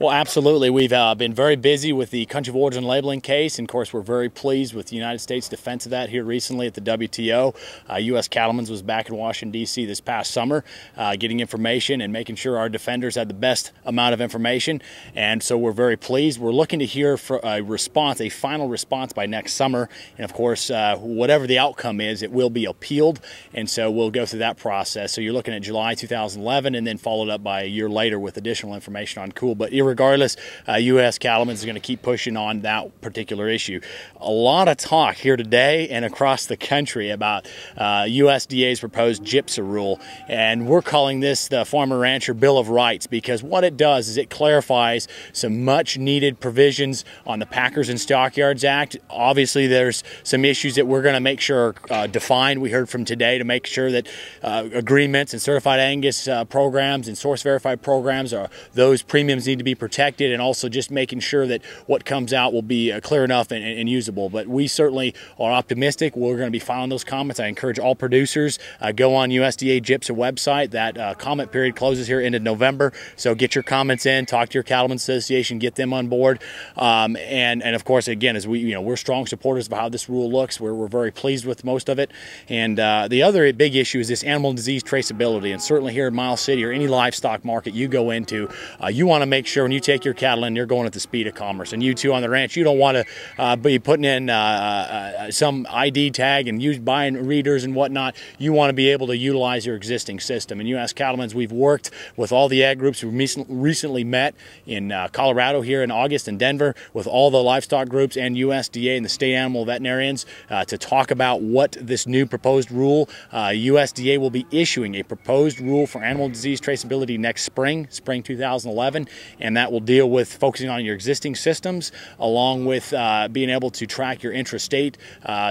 Well, absolutely. We've been very busy with the country of origin labeling case, and of course we're very pleased with the United States' defense of that here recently at the WTO. U.S. Cattlemen's was back in Washington, D.C. this past summer, getting information and making sure our defenders had the best amount of information, and so we're very pleased. We're looking to hear for a response, a final response by next summer, and of course whatever the outcome is, it will be appealed, and so we'll go through that process. So you're looking at July 2011 and then followed up by a year later with additional information on cool. But regardless, U.S. Cattlemen's is going to keep pushing on that particular issue. A lot of talk here today and across the country about USDA's proposed GIPSA rule, and we're calling this the Farmer Rancher Bill of Rights, because what it does is it clarifies some much needed provisions on the Packers and Stockyards Act. Obviously, there's some issues that we're going to make sure are defined. We heard from today to make sure that agreements and certified Angus programs and source verified programs, those premiums need to be protected, and also just making sure that what comes out will be clear enough and usable. But we certainly are optimistic. We're going to be filing those comments. I encourage all producers, go on USDA GIPSA website. That comment period closes here into November, so get your comments in, talk to your Cattlemen's Association, get them on board, and of course, again, as we're strong supporters of how this rule looks. We're very pleased with most of it. And the other big issue is this animal disease traceability, and certainly here in Miles City or any livestock market you go into, you want to make sure when you take your cattle in, you're going at the speed of commerce. And you too on the ranch, you don't want to be putting in some ID tag and buying readers and whatnot. You want to be able to utilize your existing system. And U.S. Cattlemen's, we've worked with all the ag groups. We recently met in Colorado here in August in Denver with all the livestock groups and USDA and the state animal veterinarians to talk about what this new proposed rule. USDA will be issuing a proposed rule for animal disease traceability next spring 2011, and that will deal with focusing on your existing systems, along with being able to track your intrastate,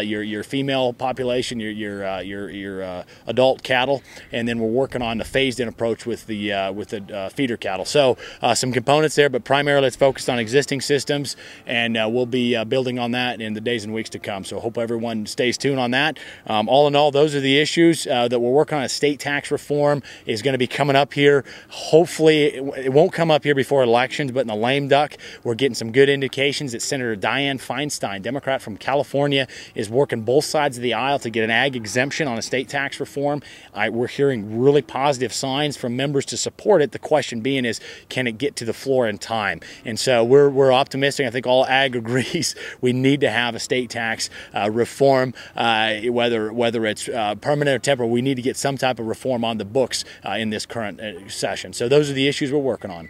your female population, your adult cattle, and then we're working on the phased-in approach with the feeder cattle. So some components there, but primarily it's focused on existing systems, and we'll be building on that in the days and weeks to come. So hope everyone stays tuned on that. All in all, those are the issues that we're working on. Estate tax reform is going to be coming up here. Hopefully it won't come up here before elections, but in the lame duck, we're getting some good indications that Senator Dianne Feinstein, Democrat from California, is working both sides of the aisle to get an ag exemption on estate tax reform. We're hearing really positive signs from members to support it. The question being is, can it get to the floor in time? And so we're optimistic. I think all ag agrees we need to have estate tax reform, whether it's permanent or temporary. We need to get some type of reform on the books in this current session. So those are the issues we're working on.